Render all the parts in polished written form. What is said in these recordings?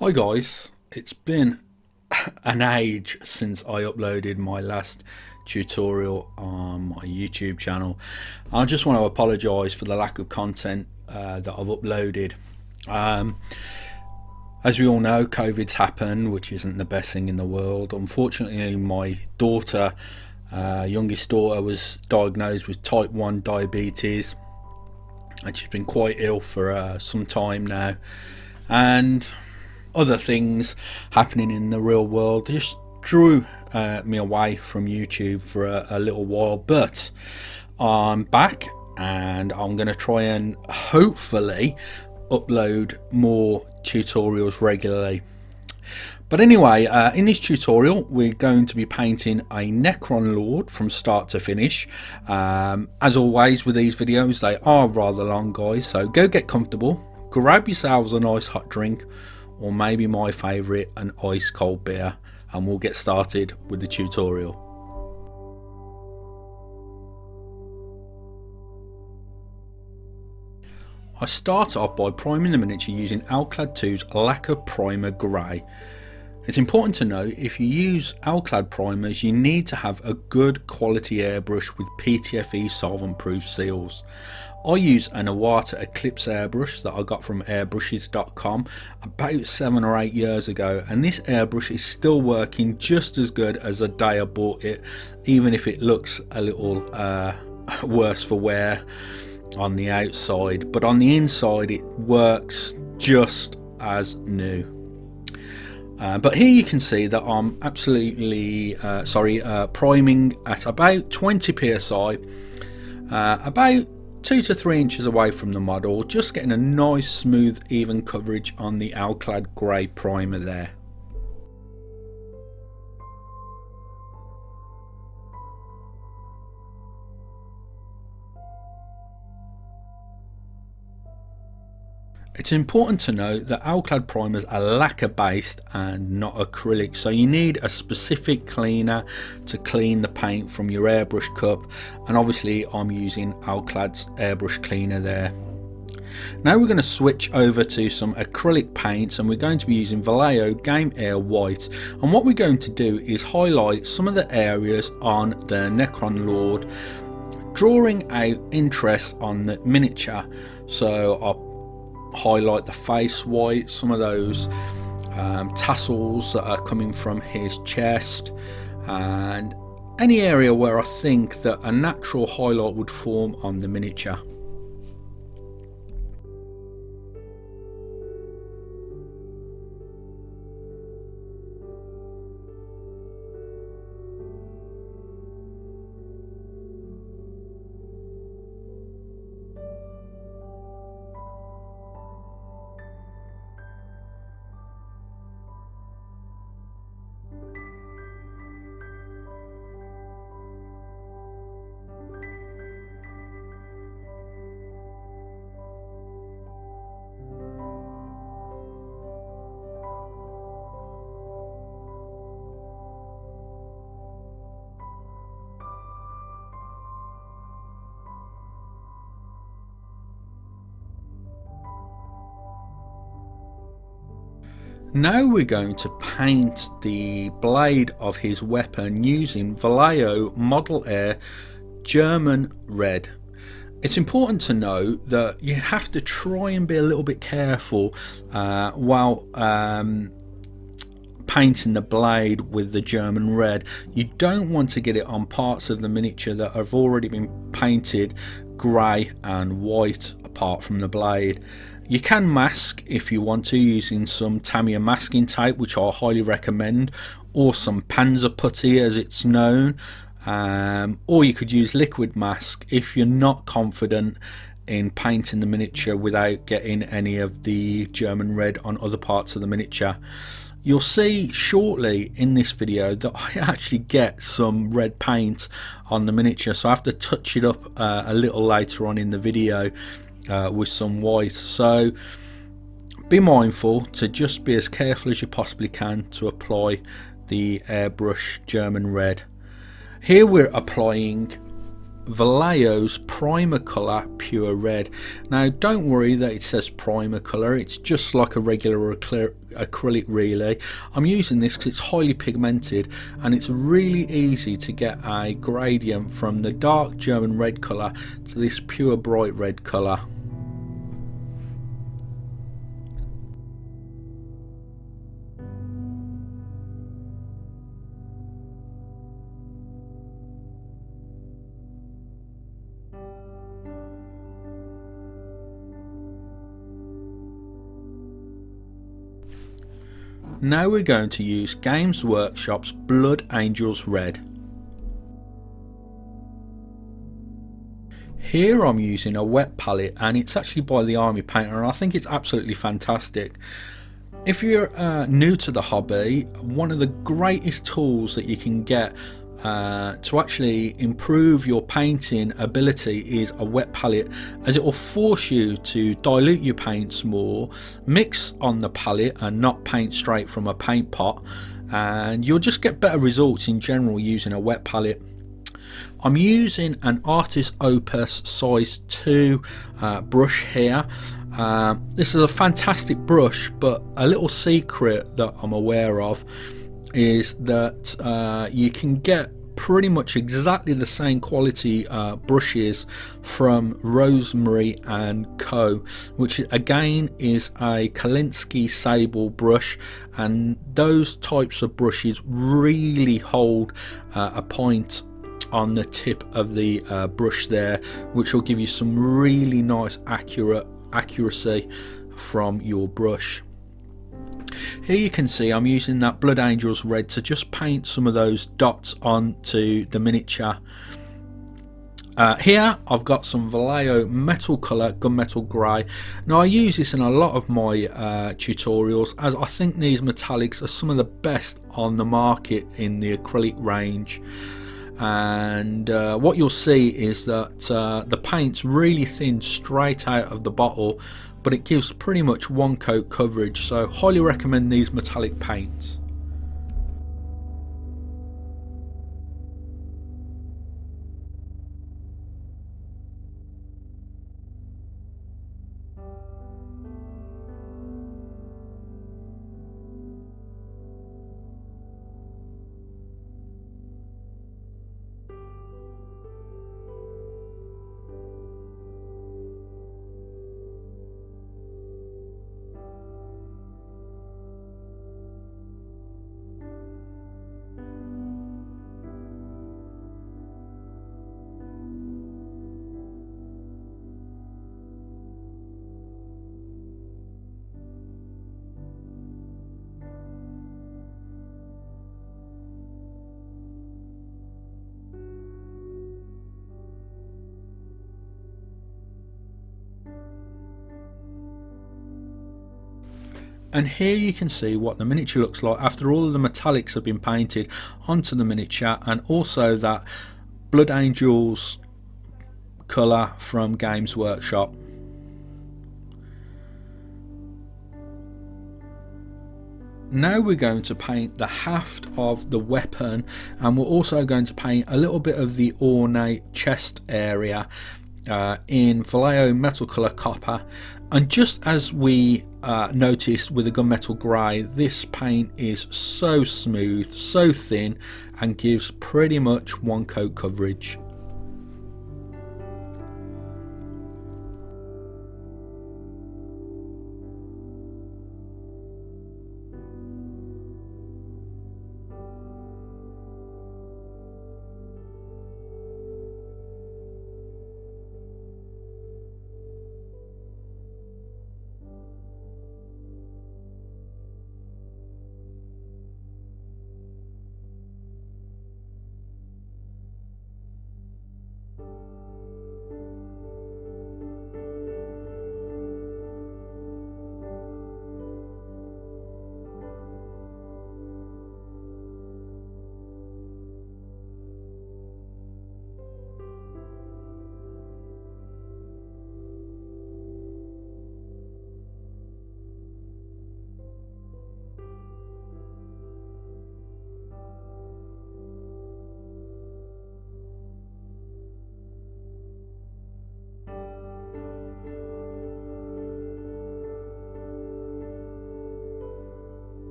Hi guys, it's been an age since I uploaded my last tutorial on my YouTube channel. I just want to apologise for the lack of content that I've uploaded. As we all know, COVID's happened, which isn't the best thing in the world. Unfortunately, my daughter, youngest daughter, was diagnosed with type 1 diabetes, and she's been quite ill for some time now. And other things happening in the real world just drew me away from YouTube for a little while, but I'm back and I'm going to try and hopefully upload more tutorials regularly. But anyway, in this tutorial we're going to be painting a Necron Lord from start to finish. As always with these videos, they are rather long, guys, so go get comfortable, grab yourselves a nice hot drink, or maybe my favourite, an ice cold beer, and we'll get started with the tutorial. I start off by priming the miniature using Alclad 2's Lacquer Primer Grey. It's important to know, if you use Alclad primers, you need to have a good quality airbrush with PTFE solvent proof seals. I use an Iwata Eclipse airbrush that I got from airbrushes.com about 7 or 8 years ago, and this airbrush is still working just as good as the day I bought it, even if it looks a little worse for wear on the outside, but on the inside it works just as new. But here you can see that I'm absolutely priming at about 20 psi, about 2 to 3 inches away from the model, just getting a nice smooth even coverage on the Alclad grey primer there. It's important to note that Alclad primers are lacquer based and not acrylic, so you need a specific cleaner to clean the paint from your airbrush cup, and obviously I'm using Alclad's airbrush cleaner there. Now we're going to switch over to some acrylic paints, and we're going to be using Vallejo Game Air White, and what we're going to do is highlight some of the areas on the Necron Lord, drawing out interest on the miniature. So I'll highlight the face white, some of those tassels that are coming from his chest, and any area where I think that a natural highlight would form on the miniature. Now we're going to paint the blade of his weapon using Vallejo Model Air German Red. It's important to note that you have to try and be a little bit careful while painting the blade with the German Red. You don't want to get it on parts of the miniature that have already been painted grey and white apart from the blade. You can mask if you want to using some Tamiya masking tape, which I highly recommend, or some Panzer putty as it's known, or you could use liquid mask if you're not confident in painting the miniature without getting any of the German Red on other parts of the miniature. You'll see shortly in this video that I actually get some red paint on the miniature, so I have to touch it up a little later on in the video with some white. So be mindful to just be as careful as you possibly can to apply the airbrush German Red. Here we're applying Vallejo's Primer Colour Pure Red. Now don't worry that it says primer colour, it's just like a regular acrylic really. I'm using this because it's highly pigmented and it's really easy to get a gradient from the dark German red colour to this pure bright red colour. Now we're going to use Games Workshop's Blood Angels Red. Here I'm using a wet palette and it's actually by the Army Painter and I think it's absolutely fantastic. If you're new to the hobby, one of the greatest tools that you can get to actually improve your painting ability is a wet palette, as it will force you to dilute your paints more, mix on the palette and not paint straight from a paint pot, and you'll just get better results in general using a wet palette. I'm using an Artist Opus size 2 brush here. This is a fantastic brush, but a little secret that I'm aware of is that you can get pretty much exactly the same quality brushes from Rosemary and Co, which again is a Kolinsky sable brush, and those types of brushes really hold a point on the tip of the brush there, which will give you some really nice accuracy from your brush. Here you can see I'm using that Blood Angels Red to just paint some of those dots onto the miniature. Here I've got some Vallejo Metal Colour Gunmetal Grey. Now I use this in a lot of my tutorials, as I think these metallics are some of the best on the market in the acrylic range. And what you'll see is that the paint's really thin straight out of the bottle, but it gives pretty much one coat coverage, so highly recommend these metallic paints. And here you can see what the miniature looks like after all of the metallics have been painted onto the miniature, and also that Blood Angels colour from Games Workshop. Now we're going to paint the haft of the weapon, and we're also going to paint a little bit of the ornate chest area in Vallejo Metal Colour Copper. And just as we noticed with the Gunmetal Grey, this paint is so smooth, so thin, and gives pretty much one coat coverage.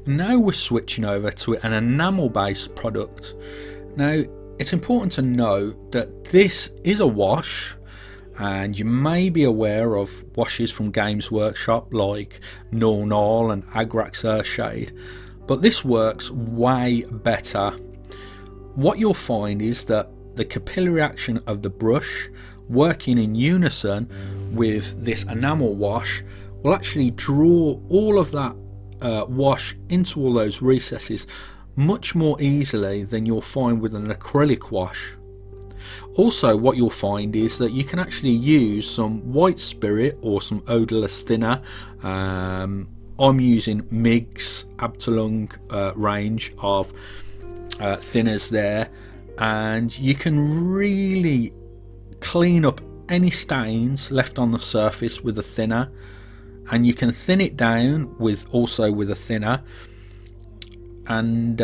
Now we're switching over to an enamel based product. Now it's important to note that this is a wash, and you may be aware of washes from Games Workshop like Null Null and Agrax Earthshade, but this works way better. What you'll find is that the capillary action of the brush working in unison with this enamel wash will actually draw all of that wash into all those recesses much more easily than you'll find with an acrylic wash. Also, what you'll find is that you can actually use some white spirit or some odorless thinner. I'm using MIG's Abteilung range of thinners there, and you can really clean up any stains left on the surface with a thinner, and you can thin it down with a thinner, and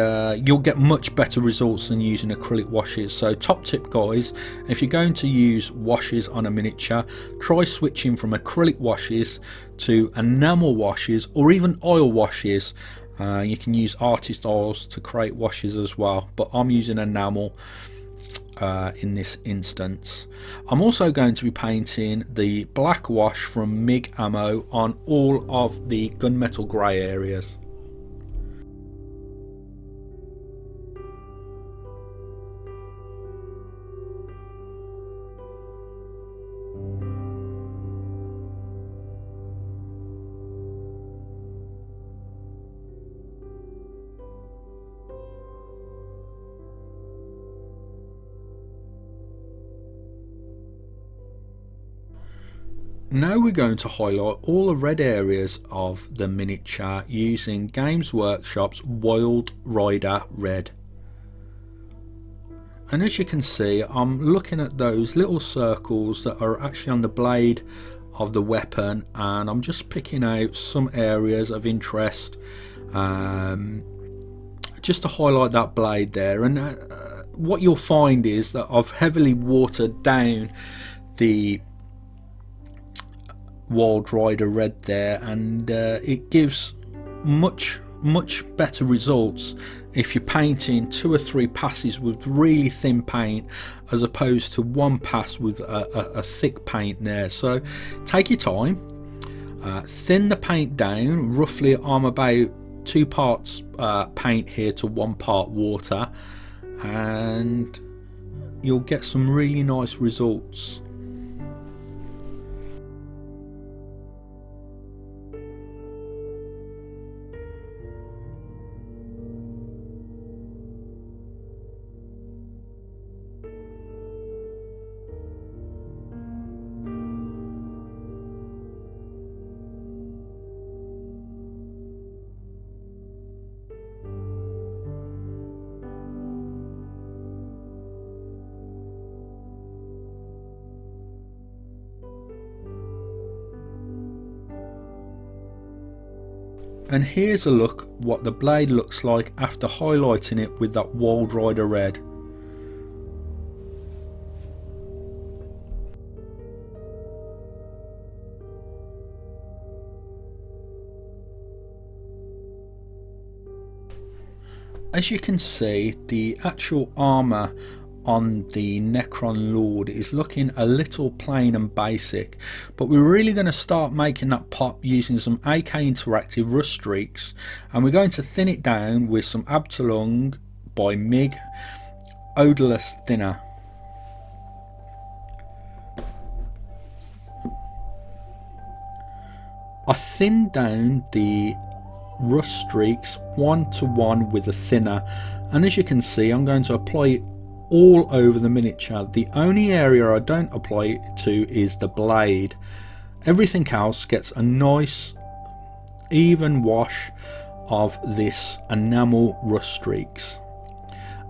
you'll get much better results than using acrylic washes. So top tip guys, if you're going to use washes on a miniature, try switching from acrylic washes to enamel washes or even oil washes. You can use artist oils to create washes as well, but I'm using enamel in this instance. I'm also going to be painting the black wash from MIG Ammo on all of the gunmetal grey areas. Now we're going to highlight all the red areas of the miniature using Games Workshop's Wild Rider Red. And as you can see, I'm looking at those little circles that are actually on the blade of the weapon, and I'm just picking out some areas of interest just to highlight that blade there. And what you'll find is that I've heavily watered down the Wild Rider Red there, and it gives much better results if you're painting 2 or 3 passes with really thin paint as opposed to one pass with a thick paint there. So take your time, thin the paint down. Roughly I'm about 2 parts paint here to 1 part water, and you'll get some really nice results. And here's a look what the blade looks like after highlighting it with that Wild Rider Red. As you can see, the actual armour on the Necron Lord is looking a little plain and basic, but we're really going to start making that pop using some AK Interactive rust streaks, and we're going to thin it down with some Abteilung by MIG odorless thinner. I thinned down the rust streaks 1 to 1 with a thinner, and as you can see, I'm going to apply it all over the miniature. The only area I don't apply it to is the blade. Everything else gets a nice even wash of this enamel rust streaks.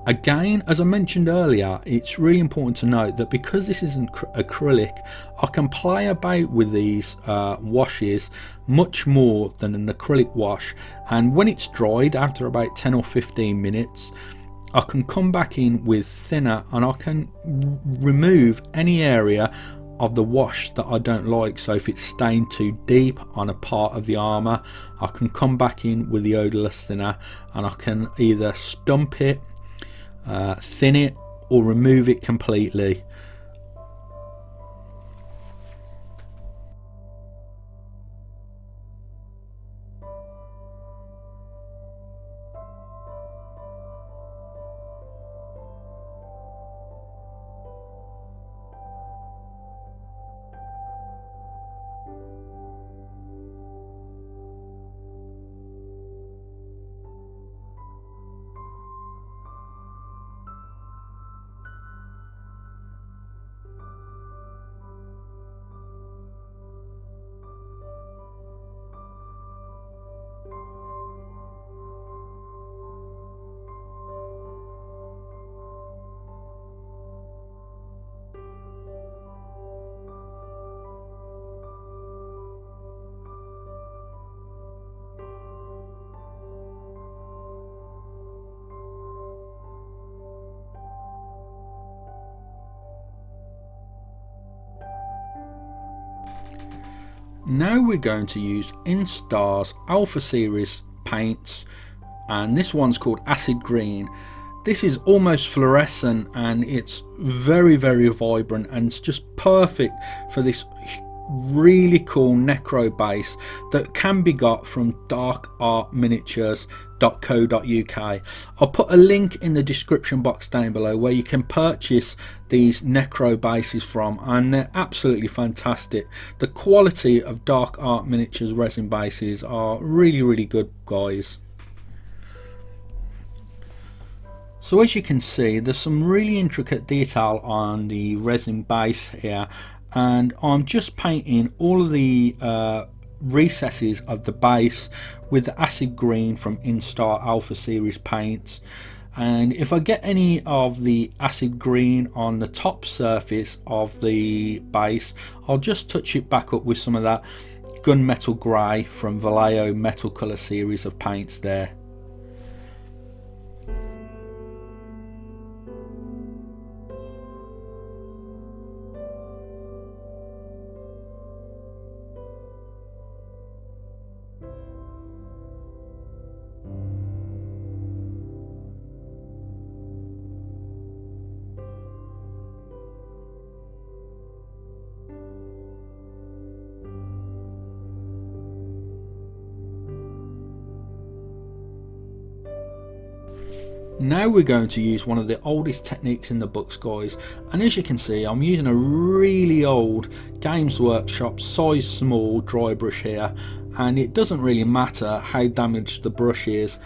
Again, as I mentioned earlier, it's really important to note that because this isn't acrylic, I can play about with these washes much more than an acrylic wash, and when it's dried after about 10 or 15 minutes, I can come back in with thinner and I can remove any area of the wash that I don't like. So if it's stained too deep on a part of the armour, I can come back in with the odourless thinner and I can either stump it, thin it, or remove it completely. Now we're going to use Instar's Alpha Series paints, and this one's called Acid Green. This is almost fluorescent and it's very vibrant, and it's just perfect for this really cool Necro base that can be got from darkartminiatures.co.uk. I'll put a link in the description box down below where you can purchase these Necro bases from, and they're absolutely fantastic. The quality of Dark Art Miniatures resin bases are really good, guys. So as you can see, there's some really intricate detail on the resin base here, and I'm just painting all of the recesses of the base with the acid green from Instar Alpha Series paints. And if I get any of the acid green on the top surface of the base, I'll just touch it back up with some of that gunmetal grey from Vallejo Metal Colour series of paints there. Now we're going to use one of the oldest techniques in the books, guys, and as you can see, I'm using a really old Games Workshop size small dry brush here, and it doesn't really matter how damaged the brush is,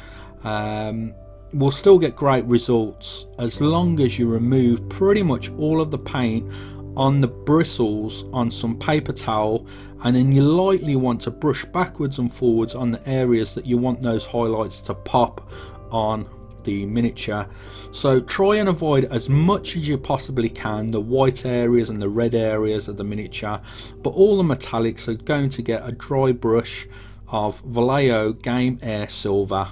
we'll still get great results as long as you remove pretty much all of the paint on the bristles on some paper towel, and then you lightly want to brush backwards and forwards on the areas that you want those highlights to pop on the miniature. So try and avoid as much as you possibly can the white areas and the red areas of the miniature, but all the metallics are going to get a dry brush of Vallejo Game Air Silver.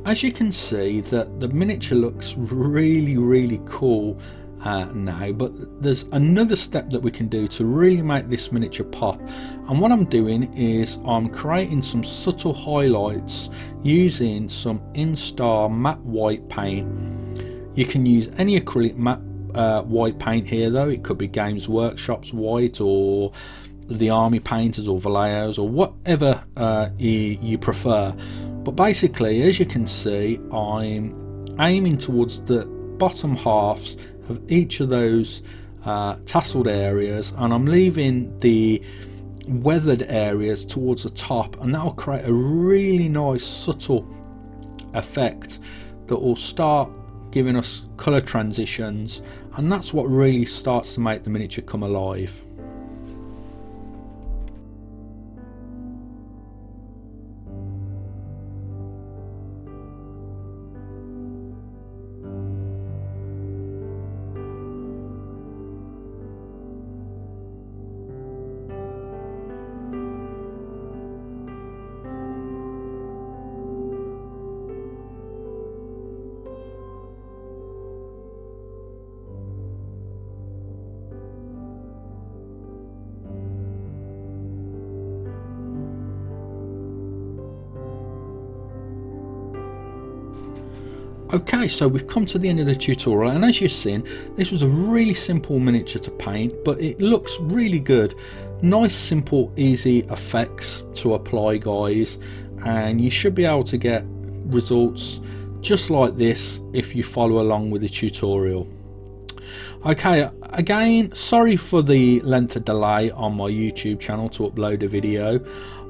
as you can see, that the miniature looks really cool now, but there's another step that we can do to really make this miniature pop, and what I'm doing is I'm creating some subtle highlights using some Instar matte white paint. You can use any acrylic matte white paint here though. It could be Games Workshop's white, or the Army Painters, or Vallejo's, or whatever you prefer. But basically, as you can see, I'm aiming towards the bottom halves of each of those tasseled areas, and I'm leaving the weathered areas towards the top, and that will create a really nice subtle effect that will start giving us colour transitions, and that's what really starts to make the miniature come alive. Okay, so we've come to the end of the tutorial, and as you've seen, this was a really simple miniature to paint, but it looks really good. Nice, simple, easy effects to apply, guys, and you should be able to get results just like this if you follow along with the tutorial. Okay, again, sorry for the length of delay on my YouTube channel to upload a video.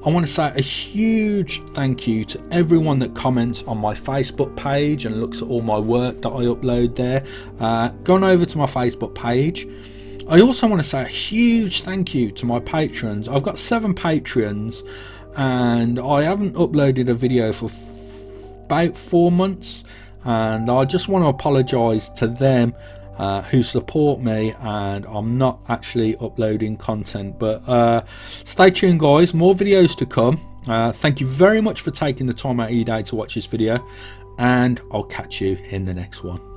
I want to say a huge thank you to everyone that comments on my Facebook page and looks at all my work that I upload there. Going over to my Facebook page. I also want to say a huge thank you to my patrons. I've got 7 patrons, and I haven't uploaded a video for about 4 months, and I just want to apologise to them who support me, and I'm not actually uploading content, but stay tuned, guys, more videos to come. Thank you very much for taking the time out of your day to watch this video, and I'll catch you in the next one.